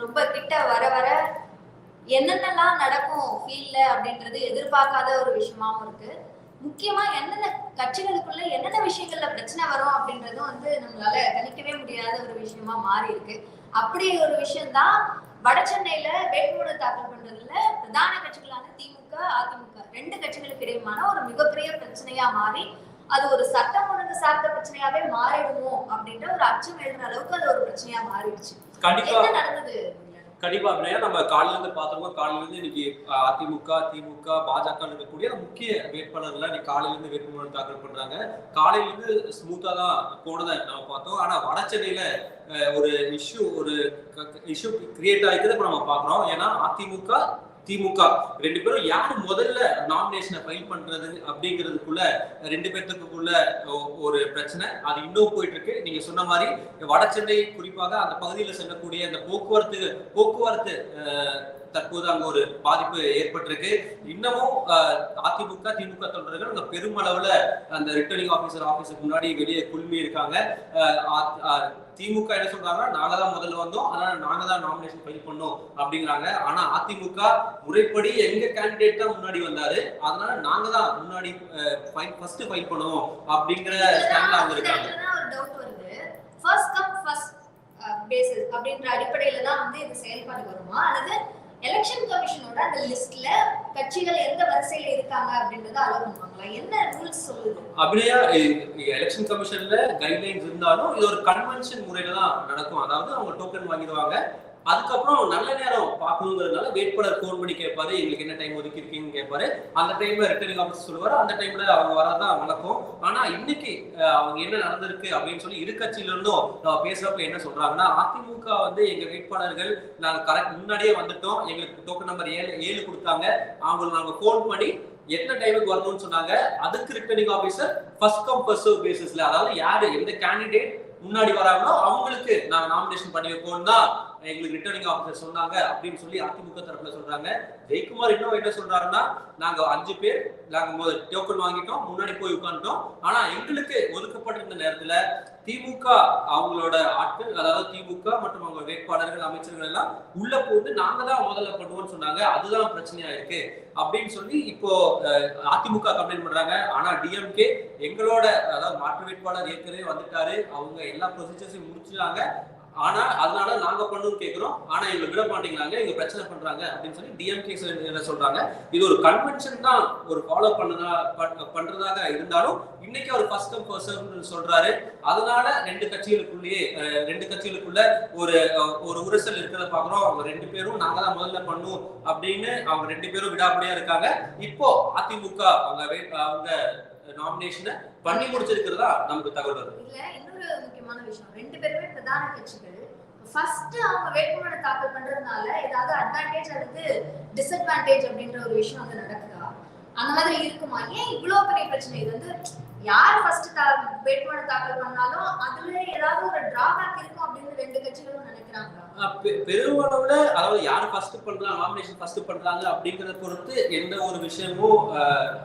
ரொம்ப கிட்ட வர வர என்னென்னலாம் நடக்கும் ஃபீல்ட்ல அப்படின்றது எதிர்பார்க்காத ஒரு விஷயமாவும் இருக்கு. முக்கியமா எந்தெந்த கட்சிகளுக்குள்ள என்னென்ன விஷயங்கள்ல பிரச்சனை வரும் அப்படின்றதும் வந்து நம்மளால கணிக்கவே முடியாத ஒரு விஷயமா மாறி இருக்கு. அப்படி ஒரு விஷயம் தான் வட சென்னையில வேட்புமனு தாக்கல் பண்றதுல பிரதான கட்சிகளான திமுக, அதிமுக 2 கட்சிகளுக்கு இடையுமான ஒரு மிகப்பெரிய பிரச்சனையா மாறி அது ஒரு சட்டம் ஒழுங்கு சார்ந்த பிரச்சனையாவே மாறிடுமோ அப்படின்ற ஒரு அச்சம் எழுற அளவுக்கு அது ஒரு பிரச்சனையா மாறிடுச்சு. கண்டிப்பா என்ன நடந்தது? கண்டிப்பா அப்படின்னா நம்ம காலையில இருந்து பார்த்தோம். காலையில இருந்து இன்னைக்கு அதிமுக, திமுக, பாஜக இருக்கக்கூடிய முக்கிய வேட்பாளர்கள் இன்னைக்கு காலையில இருந்து வேட்புமனு தாக்கல் பண்றாங்க. காலையில இருந்து ஸ்மூத்தா தான் போனதை நம்ம பார்த்தோம். ஆனா வட சென்னையில ஒரு இஷ்யூ கிரியேட் ஆகிக்கிறத நம்ம பாக்குறோம். ஏன்னா அதிமுக, திமுக 2 பேரும் யாரு முதல்ல நாமினேஷனை ஃபைல் பண்றது அப்படிங்கிறதுக்குள்ள 2 பேர்த்துக்குள்ள ஒரு பிரச்சனை. அது இன்னும் போயிட்டு இருக்கு. நீங்க சொன்ன மாதிரி வட சென்னை குறிப்பாக அந்த பகுதியில் செல்லக்கூடிய அந்த போக்குவரத்து தற்போது அங்க ஒரு பாதிப்பு ஏற்பட்டிருக்கு. இன்னமும் அதிமுக, திமுக தொண்டர்கள் அங்க பெருமளவுல அந்த ரிட்டர்னிங் ஆபீஸருக்கு முன்னாடி வெளியே குழுமி இருக்காங்க. திமுக என்ன சொல்றாங்கன்னா, நாங்க தான் முதல்ல வந்தோம், அதனால நாங்க தான் நாமினேஷன் ஃபைல் பண்ணோம் அப்படிங்கிறாங்க. ஆனா அதிமுக முறைப்படி எங்க கேண்டிடேட் தான் முன்னாடி வந்தாரு, அதனால நாங்க தான் முன்னாடி ஃபர்ஸ்ட் ஃபைல் பண்ணுவோம் அப்படிங்கிற ஸ்டாண்ட்ல அவங்க இருக்காங்க. ஃபர்ஸ்ட் கம் ஃபர்ஸ்ட் பேசிஸ் அப்படின்ற அடிப்படையில தான் வந்து இது செயல்பாடு வருமா, அல்லது எலெக்ஷன் கமிஷனோட அந்த லிஸ்ட்ல கட்சிகள் எந்த வரிசையில இருக்காங்க அப்படின்றத அலோவ் பண்ணுவாங்களா? என்ன ரூல்ஸ் சொல்லுது? அப்படியே எலெக்ஷன் கமிஷன்ல கைட்லைன்ஸ் இருந்தாலும் இது ஒரு கன்வென்ஷன் முறையில தான் நடக்கும். அதாவது அவங்க டோக்கன் வாங்கிடுவாங்க. அதுக்கப்புறம் நல்ல நேரம் பார்க்கணுங்கிறதுனால வேட்பாளர் ஃபோன் பண்ணி கேட்பாரு, எங்களுக்கு என்ன டைம் ஒதுக்கி இருக்கீங்கன்னு கேட்பாரு. அந்த டைம்ல ரிட்டர்னிங் ஆஃபீஸர் சொல்லுவாரு, அந்த டைம்ல அவங்க வரதான் வழக்கம். ஆனா இன்னைக்கு அவங்க என்ன நடந்திருக்கு அப்படின்னு சொல்லி இரு கட்சியில இருந்தும் பேசுறப்ப என்ன சொல்றாங்கன்னா, அதிமுக வந்து எங்க வேட்பாளர்கள் நாங்க கரெக்ட் முன்னாடியே வந்துட்டோம், எங்களுக்கு டோக்கன் நம்பர் 7 கொடுத்தாங்க, அவங்களுக்கு நாங்க ஃபோன் பண்ணி எத்தனை டைமுக்கு வரணும்னு சொன்னாங்க. அதுக்கு returning officer first come first serve பேசிஸ்ல, அதாவது யாரு எந்த கேண்டிடேட் முன்னாடி வராங்களோ அவங்களுக்கு நாங்க நாமினேஷன் பண்ணி வைப்போம் தான் எங்களுக்கு ரிட்டர்னிங் ஆஃபீஸர் சொன்னாங்க அப்படின்னு சொல்லி அதிமுக தரப்புல சொல்றாங்க. ஜெயக்குமார் இன்னும் என்ன சொல்றாருன்னா, நாங்க 5 பேர் நாங்க டோக்கன் வாங்கிட்டோம், முன்னாடி போய் உட்காந்துட்டோம். ஆனா எங்களுக்கு ஒதுக்கப்பட்டிருந்த நேரத்துல திமுக அவங்களோட ஆட்கள், அதாவது திமுக மற்றும் அவங்க வேட்பாளர்கள், அமைச்சர்கள் எல்லாம் உள்ள போட்டு நாங்க தான் முதல்ல பண்ணுவோம்னு சொன்னாங்க. அதுதான் பிரச்சனையா இருக்கு அப்படின்னு சொல்லி இப்போ அதிமுக கம்ப்ளைண்ட் பண்றாங்க. ஆனா டிஎம்கே எங்களோட, அதாவது மாற்று வேட்பாளர் ஏற்கனவே வந்துட்டாரு, அவங்க எல்லா ப்ரொசீஜர்ஸையும் முடிச்சுட்டாங்க, ஆனா அதனால நாங்க பண்ணணும்னு கேட்கிறோம், ஆனா எங்களை விட மாட்டேங்கிறாங்க, எங்க பிரச்சனை பண்றாங்க அப்படின்னு சொல்லி டிஎம்கே என்ன சொல்றாங்க. இது ஒரு கன்வென்ஷன் தான் ஒரு ஃபாலோ பண்றதாக இருந்தாலும் இன்னைக்கு அவர் ஃபர்ஸ்ட் கம் ஃபர்ஸ்ட் சர்வ்னு சொல்றாரு. அதனால 2 கட்சிகளுக்குள்ள ஒரு உரசல் இருக்கிறத பாக்குறோம். அவங்க 2 பேரும் நாங்க தான் முதல்ல பண்ணும் அப்படின்னு அவங்க 2 பேரும் விடாப்படியா இருக்காங்க. இப்போ அதிமுக அவங்க நாமினேஷனை பண்ணி முடிச்சிருக்கிறதா நமக்கு தகவல் வருது. இல்ல இன்னொரு முக்கியமான விஷயம், 2 பேருமே பிரதான கட்சிகள் ஃபர்ஸ்ட் அவங்க வேட்புமனு தாக்கல் பண்றதுனால ஏதாவது அட்வான்டேஜ் அல்லது டிஸ்அட்வான்டேஜ் அப்படின்ற ஒரு விஷயம் வந்து நடக்குதா? அந்த மாதிரி இருக்குமா? ஏன் இவ்வளவு பெரிய பிரச்சனை? இது வந்து யார் ஃபர்ஸ்ட் வேட்புமனு தாக்கல் பண்ணாலும் அதுல ஏதாவது ஒரு டிராபேக் இருக்கும் அப்படின்னு 2 கட்சிகளும் நினைக்கிறாங்க. பெருமளவுல, அதாவது யார் ஃபர்ஸ்ட் பண்றாங்க, நாமினேஷன் ஃபர்ஸ்ட் பண்றாங்க அப்படிங்கறத பொறுத்து எந்த ஒரு விஷயமும்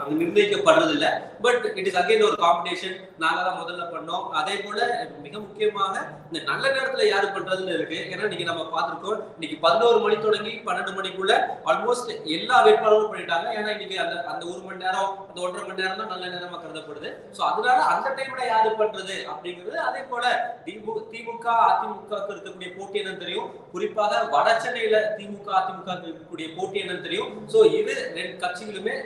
அங்க நிர்ணயிக்கப்படுறது இல்ல. பட் இட் இஸ் அகைன் ஒரு காம்படிஷன். நாங்க தான் முதல்ல பண்ணோம். அதே போல மிக முக்கியமாக இந்த நல்ல நேரத்துல யாரு பண்றதுன்னு இருக்கு. ஏன்னா இன்னைக்கு நம்ம பார்த்திருக்கோம், இன்னைக்கு 11 மணி தொடங்கி 12 மணிக்குள்ள ஆல்மோஸ்ட் எல்லா வேட்பாளரும் பண்ணிட்டாங்க. ஏன்னா இன்னைக்கு அந்த 1 மணி நேரம், அந்த 1.5 மணி நேரம் தான் நல்ல நேரமா கருதப்படுது. சோ அதனால அந்த டைம்ல யாரு பண்றது அப்படிங்கிறது. அதே போல திமுக, அதிமுக இருக்கக்கூடிய போட்டி என்னன்னு தெரியும். குறிப்பாக வட சென்னையில திமுக, அதிமுக இருக்கக்கூடிய போட்டி என்னன்னு தெரியும். சோ இது 2 கட்சிகளுமே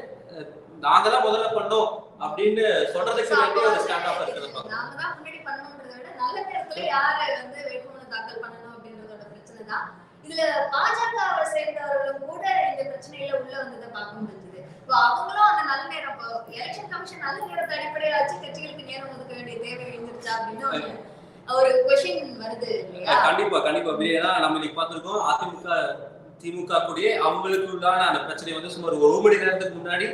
நாங்க தான் முதல்ல பண்ணோம் அப்படின்னு சொல்றதுக்கு வேண்டிய ஒரு ஸ்டாண்ட் ஆஃப் இருக்குது. நாங்க தான் முன்னாடி பண்ணணும்ன்றத விட நல்ல நேரத்துல யாரை வந்து வேட்புமனு தாக்கல் பண்ணணும் அப்படின்றதோட பிரச்சனை தான். இதுல பாஜகவை சேர்ந்தவர்களும் கூட இந்த பிரச்சனையில உள்ள வந்ததை பார்க்க முடிஞ்சது. இப்போ அவங்களும் அந்த நல்ல நேரம், எலெக்ஷன் கமிஷன் நல்ல நேரத்தை அடிப்படையா வச்சு கட்சிகளுக்கு நேரம் ஒதுக்க வேண்டிய தேவை இருந்துச்சா அப்படின்னு ஒரு क्वेश्चन வருது இல்லையா? கண்டிப்பா ஏன்னா நம்ம இன்னைக்கு பார்த்திருக்கோம், அதிமுக திமுக கூடிய அவங்களுக்கு உள்ளான அந்த பிரச்சனை வந்து சுமார் 1 மணி நேரத்துக்கு முன்னாடி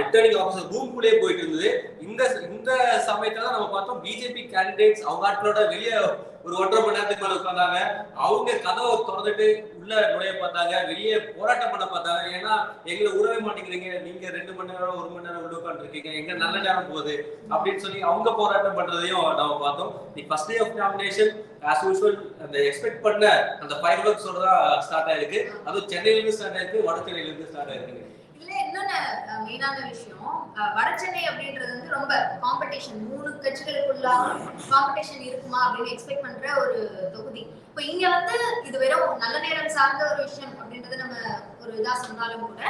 ரிட்டர்னிங் ஆஃபீஸர் ரூம்குள்ளேயே போயிட்டு இருந்தது. இந்த இந்த சமயத்துல நம்ம பார்த்தோம் பிஜேபி கேண்டிடேட்ஸ் அவங்க ஆட்களோட வெளியே ஒரு 1.5 மணி நேரத்துக்கு மேல உட்கார்ந்தாங்க. அவங்க கதவை திறந்துட்டு உள்ள நுழைய பார்த்தாங்க, வெளியே போராட்டம் பண்ண பார்த்தாங்க. ஏன்னா எங்களை உறவே மாட்டேங்கிறீங்க, நீங்க 2 மணி நேரம் 1 மணி நேரம் உள்ள உட்காந்துருக்கீங்க, எங்க நல்ல நேரம் போகுது அப்படின்னு சொல்லி அவங்க போராட்டம் பண்றதையும் நம்ம பார்த்தோம். First day of nomination as usual அந்த எக்ஸ்பெக்ட் பண்ண அந்த ஃபயர் ஒர்க்ஸோட தான் ஸ்டார்ட் ஆயிருக்கு. அதுவும் சென்னையில இருந்து ஸ்டார்ட் ஆயிருக்கு, வட சென்னையில இருந்து ஸ்டார்ட் ஆயிருக்கு. இதுல இன்னொன்னு மெயினான விஷயம், வட சென்னை அப்படின்றது வந்து ரொம்ப காம்படிஷன், 3 கட்சிகளுக்குள்ள காம்படிஷன் இருக்குமா அப்படின்னு எக்ஸ்பெக்ட் பண்ற ஒரு தொகுதி. இப்போ இங்க வந்து இது வெறும் நல்ல நேரம் சார்ந்த ஒரு விஷயம் அப்படின்றது நம்ம ஒரு இதா சொன்னாலும் கூட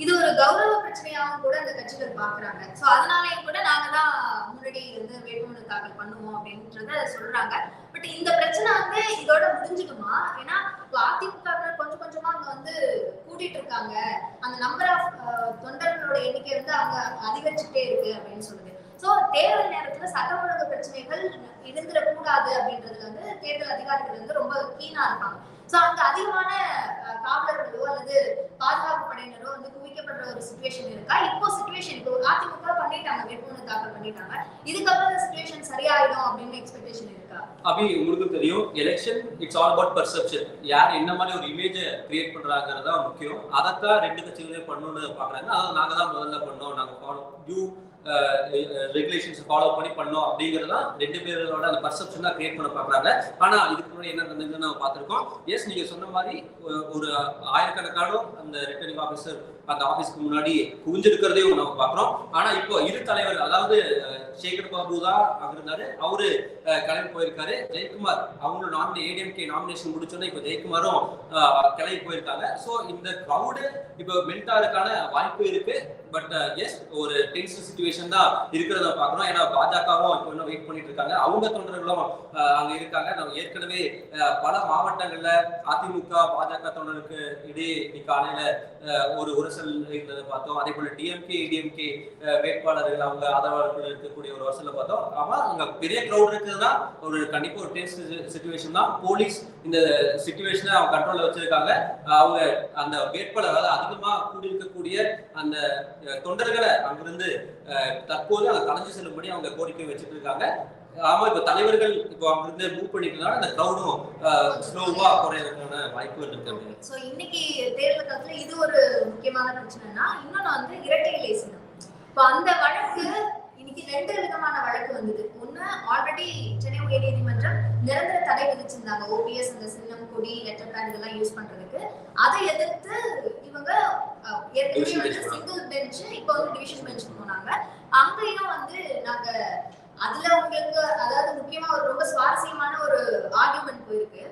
இது ஒரு கௌரவ பிரச்சனையாகவும் கூட அந்த கட்சிகள் பாக்குறாங்க. சோ அதனாலயும் கூட நாங்க தான் முன்னாடி வந்து வேட்புமனு தாக்கல் பண்ணுவோம் அப்படின்றத சொல்றாங்க. பட் இந்த பிரச்சனை வந்து இதோட முடிஞ்சுக்குமா? ஏன்னா அதிமுக கொஞ்சம் கொஞ்சமா அங்க வந்து கூட்டிட்டு இருக்காங்க, அந்த நம்பர் ஆஃப் தொண்டர்களோட எண்ணிக்கை வந்து அவங்க அதிகரிச்சுட்டே இருக்கு அப்படின்னு சொல்லுது. சோ தேர்தல் நேரத்துல சட்ட ஒழுங்கு பிரச்சனைகள் இருந்துடக்கூடாது அப்படின்றதுல வந்து தேர்தல் அதிகாரிகள் வந்து ரொம்ப கீனா இருப்பாங்க. சோ அங்க அதிகமான காவலர்களோ அல்லது பாதுகாப்பு படையினரோ வந்து குவிக்கப்படுற ஒரு சிச்சுவேஷன் இருக்கா? இப்போ சிச்சுவேஷன் இப்போ அதிமுக பண்ணிட்டாங்க, வேட்புமனு தாக்கல் பண்ணிட்டாங்க, இதுக்கப்புறம் இந்த சிச்சுவேஷன் சரியாயிடும் அப்படின்னு எக்ஸ்பெக்டேஷன் இருக்கா? அபி உங்களுக்கு தெரியும், election it's all about perception. யார் என்ன மாதிரி ஒரு இமேஜை கிரியேட் பண்றாங்கிறது தான் முக்கியம். அதைத்தான் 2 கட்சிகளே பண்ணணும்னு பாக்குறாங்க. அதாவது நாங்க தான் முதல்ல பண்ணோம், நாங்க டியூ ரெகுலேஷன்ஸ் ஃபாலோ பண்ணோம் அப்படிங்கிறது தான் 2 பேரோட அந்த பர்செப்ஷன் தான் கிரியேட் பண்ண பாக்குறாங்க. ஆனா இதுக்கு முன்னாடி என்ன நடந்ததுன்னு நம்ம பார்த்திருக்கோம். எஸ், நீங்க சொன்ன மாதிரி ஒரு ஆயிரக்கணக்கான அந்த ரிட்டர்னிங் ஆஃபீஸர் அந்த ஆபீஸ்க்கு முன்னாடி குவிஞ்சிருக்கிறதையும் நம்ம பாக்குறோம். ஆனா இப்போ இரு தலைவர், அதாவது சேகர் பாபு தான் அங்க இருந்தாரு, அவரு கிளம்பி போயிருக்காரு. ஜெயக்குமார் அவங்களோட ஏடிஎம்கே நாமினேஷன் முடிச்சோன்னா இப்போ ஜெயக்குமாரும் கிளம்பி போயிருக்காங்க. ஸோ இந்த கிரௌடு இப்போ மெல்டாருக்கான வாய்ப்பு இருக்கு. பட் எஸ், ஒரு டென்ஸ் சிச்சுவேஷன் தான் இருக்கிறத பாக்குறோம். ஏன்னா பாஜகவும் இப்போ இன்னும் வெயிட் பண்ணிட்டு இருக்காங்க, அவங்க தொண்டர்களும் அங்க இருக்காங்க. நம்ம ஏற்கனவே பல மாவட்டங்கள்ல அதிமுக பாஜக தொண்டருக்கு இடையே இன்னைக்கு காலையில ஒரு உரசல் இருந்ததை பார்த்தோம். அதே போல டிஎம்கே வேட்பாளர்கள் அவங்க ஆதரவாளர்கள் இருக்கக்கூடிய ஒரு உரசல பார்த்தோம். ஆமா, அங்க பெரிய கிரௌட் இருக்குதுன்னா ஒரு கண்டிப்பா ஒரு டென்ஸ் சிச்சுவேஷன் தான். போலீஸ் இந்த சிச்சுவேஷனை அவங்க கண்ட்ரோல்ல வச்சிருக்காங்க. அவங்க அந்த வேட்பாளர், அதாவது அதிகமா கூடியிருக்கக்கூடிய அந்த தொண்டர்களை அங்கிருந்து தற்போது அங்க கலைஞ்சு செல்லும்படி அவங்க கோரிக்கை வச்சுட்டு இருக்காங்க. ஆமா, இப்ப தலைவர்கள் இப்போ அங்கிருந்து மூவ் பண்ணிக்கிறதுனால அந்த கிரௌடும் ஸ்லோவா குறையறதுக்கான வாய்ப்புகள் இருக்கு. சோ இன்னைக்கு தேர்தல் காலத்துல இது ஒரு முக்கியமான பிரச்சனைனா, இன்னொன்னு வந்து இரட்டை இலை சின்னம். இப்போ அந்த வழக்கு இன்னைக்கு 2 விதமான வழக்கு வந்தது. ஒண்ணு, ஆல்ரெடி சென்னை உயர்நீதிமன்றம் நிரந்தர தடை விதிச்சிருந்தாங்க ஓபிஎஸ் அந்த சின்னம், கொடி, லெட்டர் பேட் இதெல்லாம் யூஸ் பண்றதுக்கு. அதை எதிர்த்து இவங்க ஏற்கனவே வந்து சிங்கிள் பெஞ்ச், இப்போ வந்து டிவிஷன் பெஞ்ச் போனாங்க. அங்கேயும் வந்து நாங்க அதுல உங்களுக்கு அதாவது முக்கியமா ஒரு ரொம்ப சுவாரஸ்யமான ஒரு ஆர்குமெண்ட் போயிருக்கு.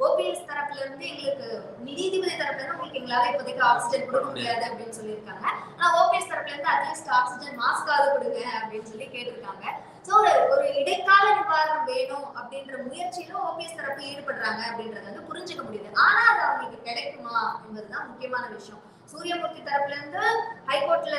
ஓபிஎஸ் தரப்புல இருந்து எங்களுக்கு நீதிபதி தரப்புல இருந்து உங்களுக்கு எங்களால இப்போதைக்கு ஆக்சிஜன் கொடுக்க முடியாது அப்படின்னு சொல்லியிருக்காங்க. ஆனா ஓபிஎஸ் தரப்புல இருந்து அட்லீஸ்ட் ஆக்சிஜன் மாஸ்காவது கொடுங்க அப்படின்னு சொல்லி கேட்டிருக்காங்க. சோ ஒரு இடைக்கால நிவாரணம் வேணும் அப்படின்ற முயற்சியில ஓபிஎஸ் தரப்பு ஈடுபடுறாங்க அப்படின்றத வந்து புரிஞ்சுக்க முடியுது. ஆனா அது அவங்களுக்கு கிடைக்குமா என்பதுதான் முக்கியமான விஷயம். சூரியமூர்த்தி தரப்புல இருந்து ஹைகோர்ட்ல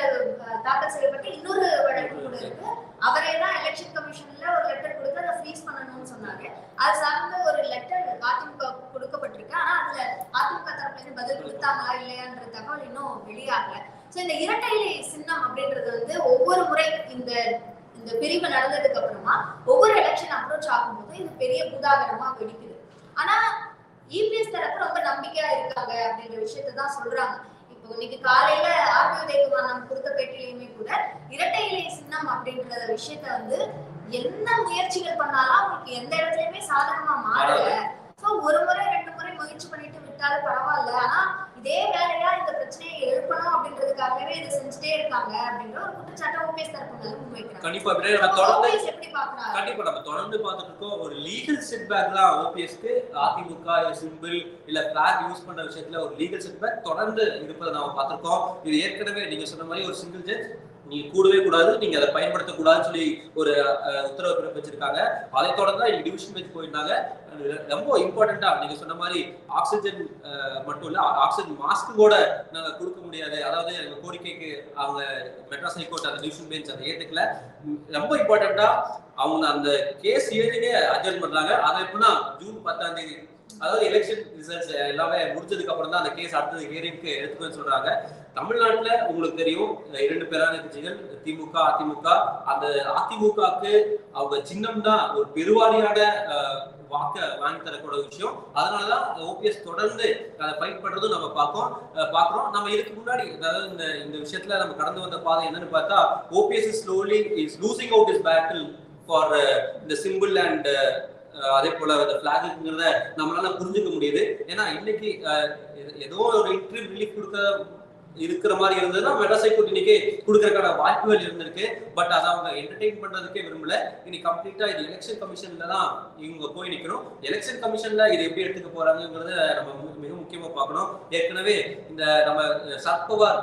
தாக்கல் செய்யப்பட்ட இன்னொரு வழக்கு கூட இருக்கு. அவரே தான் எலெக்ஷன் கமிஷன்ல ஒரு லெட்டர் கொடுத்து அதை ஃப்ரீஸ் பண்ணணும்னு சொன்னாங்க. அது சார்ந்த ஒரு லெட்டர் அதிமுக கொடுக்கப்பட்டிருக்கு. ஆனா அதுல அதிமுக தரப்புல இருந்து பதில் கொடுத்தாங்களா இல்லையான்ற தகவல் இன்னும் வெளியாகல. சோ இந்த இரட்டை இலை சின்னம் அப்படின்றது வந்து ஒவ்வொரு முறை இந்த பிரிவு நடந்ததுக்கு அப்புறமா ஒவ்வொரு எலெக்ஷன் அப்ரோச் ஆகும்போது இது பெரிய பூதாகரமா வெடிக்குது. ஆனா இபிஎஸ் தரப்பு ரொம்ப நம்பிக்கையா இருக்காங்க அப்படின்ற விஷயத்தை தான் சொல்றாங்க. இப்போ இன்னைக்கு காலையில ஆர்பி உதயகுமார் நம்ம கொடுத்த பேட்டிலையுமே கூட இரட்டை இலை சின்னம் அப்படின்ற விஷயத்த வந்து என்ன முயற்சிகள் பண்ணாலும் அவங்களுக்கு எந்த இடத்துலயுமே சாதகமா மாறல. சோ ஒரு முறை 2 முறை முயற்சி பண்ணிட்டு விட்டாலும் பரவாயில்ல, ஆனா இதே வேலையா இந்த பிரச்சனையை எழுப்பணும் அப்படின்றதுக்காகவே இதை செஞ்சுட்டே இருக்காங்க அப்படின்ற ஒரு குற்றச்சாட்டை ஓபிஎஸ் தரப்பு முன்வைக்கிறாங்க. கண்டிப்பா நம்ம தொடர்ந்து பார்த்துட்டு இருக்கோம். ஒரு லீகல் செட்பேக் தான் ஓபிஎஸ்க்கு அதிமுக சிம்பிள் இல்ல பிளாக் யூஸ் பண்ற விஷயத்துல ஒரு லீகல் செட்பேக் தொடர்ந்து இருப்பதை நாம பார்த்திருக்கோம். இது ஏற்கனவே நீங்க சொன்ன மாதிரி ஒரு சிங்கிள் ஜட்ஜ் நீங்க கூடவே கூடாது, நீங்க அதை பயன்படுத்தக்கூடாதுன்னு சொல்லி ஒரு உத்தரவு பிறப்பிச்சிருக்காங்க. அதை தொடர்ந்து தான் டிவிஷன் பெஞ்ச் போயிருந்தாங்க. ரொம்ப இம்பார்ட்டண்டா நீங்க சொன்ன மாதிரி ஆக்சிஜன் மட்டும் இல்ல, ஆக்சிஜன் மாஸ்க் கூட நாங்க கொடுக்க முடியாது, அதாவது எங்க கோரிக்கைக்கு அவங்க மெட்ராஸ் ஹைகோர்ட் அந்த டிவிஷன் பெஞ்ச் அதை ஏத்துக்கல. ரொம்ப இம்பார்ட்டண்டா அவங்க அந்த கேஸ் எழுதினே அட்ஜர்ன் பண்றாங்க. அதை எப்படின்னா ஜூன் 10ஆம் தேதி அதாவது எலெக்ஷன் ரிசல்ட்ஸ் எல்லாமே முடிஞ்சதுக்கு அப்புறம் தான் அந்த கேஸ் அடுத்தது ஹியரிங்க்கு எடுத்துக்கணும்னு சொல்றாங்க. தமிழ்நாட்டுல உங்களுக்கு தெரியும் 2 பிரதான கட்சிகள் திமுக, அதிமுக. அந்த அதிமுகவுக்கு அவங்க சின்னம் தான் ஒரு பெருவாரியான வாக்க வாங்கி தரக்கூடிய விஷயம். அதனாலதான் ஓபிஎஸ் தொடர்ந்து அதை ஃபைட் பண்றதும் நம்ம பாக்குறோம். நம்ம இதுக்கு முன்னாடி அதாவது இந்த விஷயத்துல நம்ம கடந்து வந்த பாதை என்னன்னு பார்த்தா OPS slowly is losing out is battle for இந்த சிம்பிள் அண்ட் அதே போல அந்த பிளாக்ங்கிறத நம்மளால புரிஞ்சுக்க முடியுது. ஏன்னா இன்னைக்கு ஏதோ ஒரு இன்டர்வியூ ரிலீஃப் இருக்கிற மாதிரி இருந்ததுன்னா மெட்ராஸை இன்னைக்கு கொடுக்கறதுக்கான வாய்ப்புகள் இருந்திருக்கு. பட் அதை அவங்க என்டர்டெயின் பண்றதுக்கே விரும்பல. இனி கம்ப்ளீட்டா இது எலெக்ஷன் கமிஷன்ல தான் இவங்க போய் நிக்கணும். எலெக்ஷன் கமிஷன்ல இது எப்படி எடுத்துக்க போறாங்கிறத நம்ம மிக முக்கியமா பார்க்கணும். ஏற்கனவே இந்த நம்ம சரத்பவார்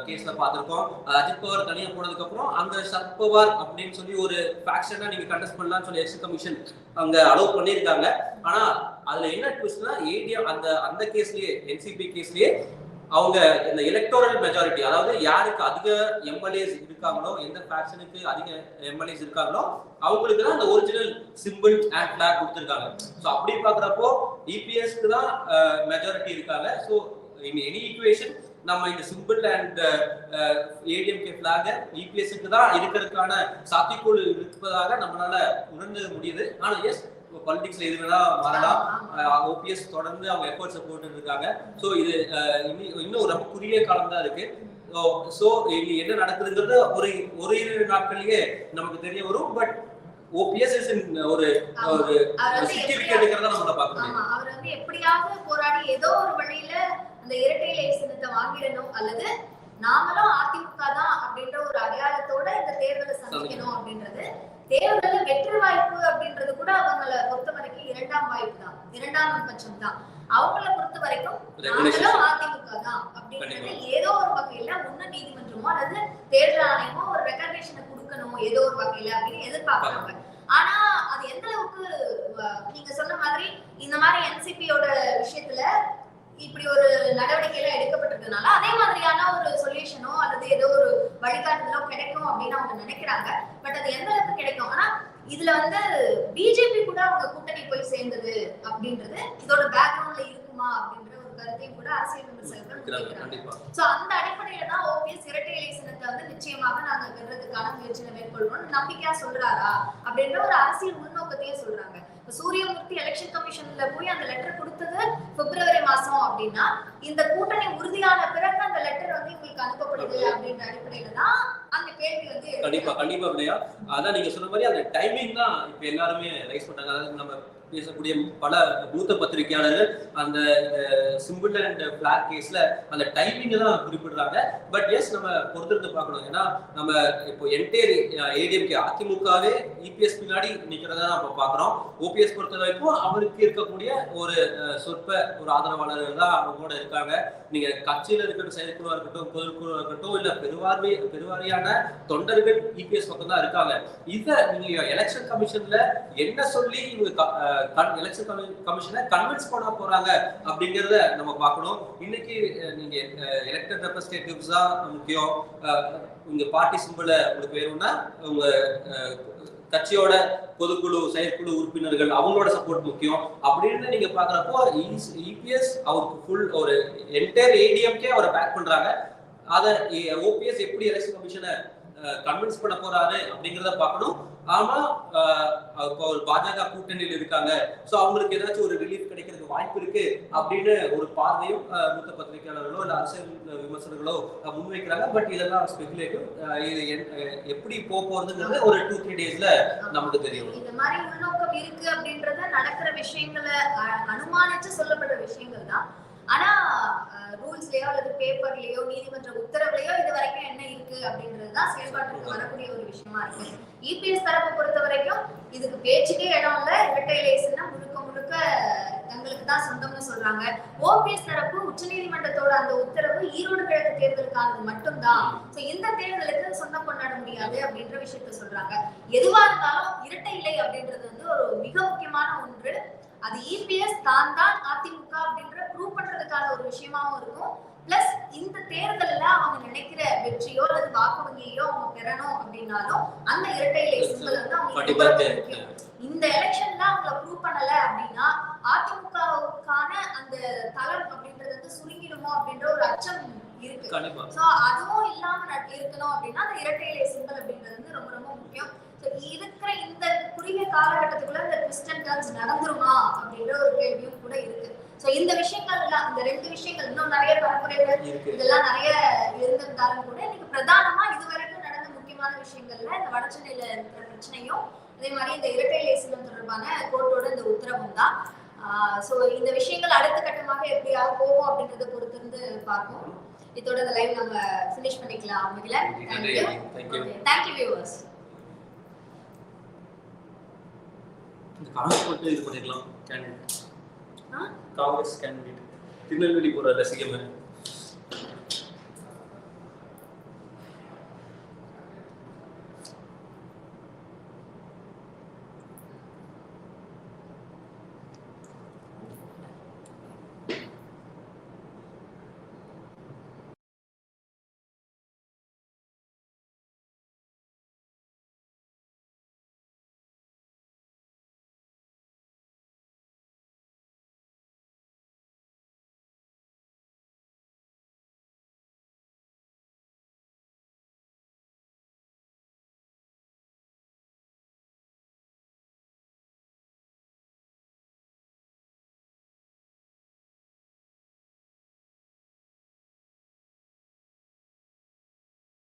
கேஸ்ல பார்த்திருக்கோம். அஜித் பவார் தனியா போனதுக்கு அப்புறம் அந்த சரத்பவார் அப்படின்னு சொல்லி ஒரு ஃபேக்ஷனா நீங்க கண்டெஸ்ட் பண்ணலாம்னு சொல்லி எலெக்ஷன் கமிஷன் அங்க அலோவ் பண்ணியிருக்காங்க. ஆனா அதுல என்ன ட்விஸ்ட்னா ஏடிஎம் அந்த கேஸ்லயே என்சிபி கேஸ்லயே அவங்க இந்த எலக்டோரல் மெஜாரிட்டி, அதாவது யாருக்கு அதிக எம்எல்ஏஸ் இருக்காங்களோ, எந்த ஃபேக்ஷனுக்கு அதிக எம்எல்ஏஸ் இருக்காங்களோ அவங்களுக்கு தான் அந்த ஒரிஜினல் சிம்பிள் அண்ட் ஃபிளாக் கொடுத்துருக்காங்க. ஸோ அப்படி பார்க்குறப்போ இபிஎஸ்க்கு தான் மெஜாரிட்டி இருக்காங்க. ஸோ இன் எனி ஈக்குவேஷன் நம்ம இந்த சிம்பிள் அண்ட் ஏடிஎம்கே ஃபிளாக இபிஎஸ்க்கு தான் இருக்கிறதுக்கான சாத்தியக்கூறு இருப்பதாக நம்மளால உணர்ந்து முடியுது. ஆனா எஸ், பாலிடிக்ஸ்ல எது வேணா மாறலாம். ஓபிஎஸ் தொடர்ந்து அவங்க எஃபர்ட்ஸ் போட்டு இருக்காங்க. ஸோ இது இன்னும் ரொம்ப குறுகிய காலம் தான் இருக்கு. ஸோ இனி என்ன நடக்குதுங்கிறது ஒரு இரு நாட்கள்லயே நமக்கு தெரிய வரும். பட் ஓபிஎஸ் ஒரு சிட்டி எடுக்கிறத நம்மள பார்க்க முடியும். அவர் வந்து எப்படியாவது போராடி ஏதோ ஒரு வழியில அந்த இரட்டை இலை சின்னத்தை வாங்கிடணும், அல்லது நாமளும் அதிமுக தான் அப்படின்ற ஒரு அடையாளத்தோட இந்த தேர்தலை சந்திக்கணும் அப்படின்றது. தேர்தலில் வெற்றி வாய்ப்பு அப்படின்றது கூட அவங்களை பொறுத்த வரைக்கும் இரண்டாம் பட்சம் தான். அவங்கள பொறுத்த வரைக்கும் நாங்களும் அதிமுக தான் அப்படின்றது ஏதோ ஒரு வகையில உன்ன நீதிமன்றமோ அல்லது தேர்தல் ஆணையமோ ஒரு ரெகக்னிஷனை கொடுக்கணும் ஏதோ ஒரு வகையில அப்படின்னு எதிர்பார்க்கறாங்க. ஆனா அது எந்த அளவுக்கு நீங்க சொன்ன மாதிரி இந்த மாதிரி என்சிபியோட விஷயத்துல இப்படி ஒரு நடவடிக்கையில எடுக்கப்பட்டிருக்கனால அதே மாதிரியான ஒரு சொல்யூஷனோ அல்லது ஏதோ ஒரு வழிகாட்டுதலோ கிடைக்கும் அப்படின்னு அவங்க நினைக்கிறாங்க. பட் அது எந்த அளவுக்கு கிடைக்கும்? ஆனா இதுல வந்து பிஜேபி கூட அவங்க கூட்டணி போய் சேர்ந்தது அப்படின்றது இதோட பேக்ரவுண்ட்ல இருக்குமா அப்படின்ற ஒரு கருத்தையும் கூட அரசியல் விமர்சகர்கள் முன்வைக்கிறாங்க. சோ அந்த அடிப்படையில தான் ஓபிஎஸ் இரட்டை இலை சின்னத்தை வந்து நிச்சயமாக நாங்க பெறதுக்கான முயற்சியை மேற்கொள்றோம் நம்பிக்கையா சொல்றாரா அப்படின்ற ஒரு அரசியல் உள்நோக்கத்தையே சொல்றாங்க. சூரியமூர்த்தி எலெக்ஷன் கமிஷன்ல போய் அந்த லெட்டர் கொடுத்தது பிப்ரவரி மாசம் அப்படின்னா இந்த கூட்டணி உறுதியான பிறகு அந்த லெட்டர் வந்து உங்களுக்கு அனுப்பப்படுது அப்படின்ற அடிப்படையில தான் அந்த கேள்வி வந்து கண்டிப்பா இல்லையா? அதான் நீங்க சொன்ன மாதிரி அந்த டைமிங் தான் இப்ப எல்லாருமே ரைஸ் பண்ணாங்க. அதாவது நம்ம பேசக்கூடிய பல மூத்த பத்திரிகையாளர்கள் அந்த சிம்பிள் அண்ட் பிளாக் கேஸ்ல அந்த டைமிங் தான் குறிப்பிடுறாங்க. பட் எஸ், நம்ம பொறுத்திருந்து பார்க்கணும். ஏன்னா நம்ம இப்போ என்டையர் ஏடிஎம்கே அதிமுகவே இபிஎஸ் பின்னாடி நிக்கிறதா நம்ம பாக்குறோம். ஓபிஎஸ் பொறுத்த வரைக்கும் அவருக்கு இருக்கக்கூடிய ஒரு ஒரு ஆதரவாளர்கள் தான் அவங்களோட இருக்காங்க. நீங்க கட்சியில இருக்கட்டும், செயற்குழுவா இருக்கட்டும், பொதுக்குழுவா இருக்கட்டும், இல்ல பெருவாரியான தொண்டர்கள் இபிஎஸ் பக்கம் தான் இருக்காங்க. இத நீங்க எலெக்ஷன் கமிஷன்ல என்ன சொல்லி இவங்க எலெக்ஷன் கமிஷனை கன்வின்ஸ் பண்ண போறாங்க அப்படிங்கறத நம்ம பார்க்கணும். இன்னைக்கு நீங்க எலெக்டட் ரெப்ரசன்டேட்டிவ்ஸ் தான் முக்கியம். உங்க பார்ட்டி சிம்பிள உங்களுக்கு வேணும்னா உங்க கட்சியோட பொதுக்குழு, செயற்குழு உறுப்பினர்கள் அவங்களோட சப்போர்ட் முக்கியம் அப்படின்னு நீங்க பாக்குறப்போ இபிஎஸ் அவருக்கு ஃபுல் ஒரு என்டையர் ஏடிஎம்கே அவரை பேக் பண்றாங்க. அதை ஓபிஎஸ் எப்படி எலெக்ஷன் கமிஷனை கன்வின்ஸ் பண்ண போறாரு அப்படிங்கறத பார்க்கணும். ஆமா, ஒரு பாஜக கூட்டணியில் இருக்காங்க, சோ அவங்களுக்கு ஏதாச்சும் ஒரு ரிலீஃப் கிடைக்கிறதுக்கு வாய்ப்பு இருக்கு அப்படின்னு ஒரு பார்வையும் மூத்த பத்திரிகையாளர்களோ இல்ல அரசியல் விமர்சகர்களோ முன்வைக்கிறாங்க. பட் இதெல்லாம் ஸ்பெகுலேட்டிவ். இது எப்படி போறதுங்கிறது ஒரு 2-3 டேஸ்ல நமக்கு தெரியும். இந்த மாதிரி உள்நோக்கம் இருக்கு அப்படின்றத நடக்கிற விஷயங்களை அனுமானிச்சு சொல்லப்படுற விஷயங்கள் தான். ஆனா ரூல்ஸ்லயோ அல்லது பேப்பர்லயோ நீதிமன்ற உத்தரவுலயோ இது வரைக்கும் என்ன இருக்கு அப்படின்றதுதான் செயல்பாட்டுக்கு வரக்கூடிய ஒரு விஷயமா இருக்கு. இபிஎஸ் தரப்பை பொறுத்த வரைக்கும் இதுக்கு பேச்சுக்கே இடம் இல்ல. இரட்டை இலை சின்னம் முழுக்க தங்களுக்கு தான் சொந்தம்னு சொல்றாங்க. ஓபிஎஸ் தரப்பு உச்சநீதிமன்றத்தோட அந்த உத்தரவு ஈரோடு கிழக்கு தேர்தலுக்கானது மட்டும்தான். இந்த தேர்தலுக்கு சொந்தம் கொண்டாட முடியாது அப்படின்ற விஷயத்த சொல்றாங்க. எதுவா இருந்தாலும் இரட்டை இலை அப்படின்றது வந்து ஒரு மிக முக்கியமான ஒன்று. அது இபிஎஸ் தான் அதிமுக அப்படின்ற ப்ரூவ் பண்றதுக்கான ஒரு விஷயமாவும் இருக்கும். பிளஸ் இந்த தேர்தல்ல அவங்க நினைக்கிற வெற்றியோ அல்லது வாக்கு வங்கியோ அவங்க பெறணும் அப்படின்னாலும் அந்த இரட்டை இலை சிம்பல் வந்து அவங்க இந்த எலெக்ஷன்ல அவங்கள ப்ரூவ் பண்ணல அப்படின்னா அதிமுகவுக்கு அந்த தளம் அப்படின்றது வந்து சுருங்கிடுமோ அப்படின்ற ஒரு அச்சம் இருக்கு. கண்டிப்பா. சோ அதுவும் இல்லாம இருக்கணும் அப்படின்னா அந்த இரட்டை இலை சிம்பல் அப்படின்றது வந்து ரொம்ப ரொம்ப முக்கியம். சோ இருக்கிற இந்த குறுகிய காலகட்டத்துக்குள்ள இந்த ட்விஸ்ட் அண்ட் டர்ன்ஸ் நடந்துருமா அப்படின்ற ஒரு கேள்வியும் கூட இருக்கு. சோ இந்த விஷயங்கள்லாம், இந்த 2 விஷயங்கள், இன்னும் நிறைய பரப்புரைகள் இதெல்லாம் நிறைய இருந்திருந்தாலும் கூட இன்னைக்கு பிரதானமா இதுவரைக்கும் நடந்த முக்கியமான விஷயங்கள்ல இந்த வடசென்னையில இருக்கிற பிரச்சனையும், அதே மாதிரி இந்த இரட்டை இலை சின்னம் தொடர்பான கோர்ட்டோட இந்த உத்தரவும் தான். சோ இந்த விஷயங்கள் அடுத்த கட்டமாக எப்படியாவது போகும் அப்படின்றத பொறுத்திருந்து பார்ப்போம். இதோட இந்த லைவ் நம்ம ஃபினிஷ் பண்ணிக்கலாம். மிகிலன், தேங்க்யூ வியூவர்ஸ். இந்த காங்கிரஸ் போட்டு இது பண்ணிடலாம். காங்கிரஸ் கேண்டிடேட் திருநெல்வேலி போற ரசிகமே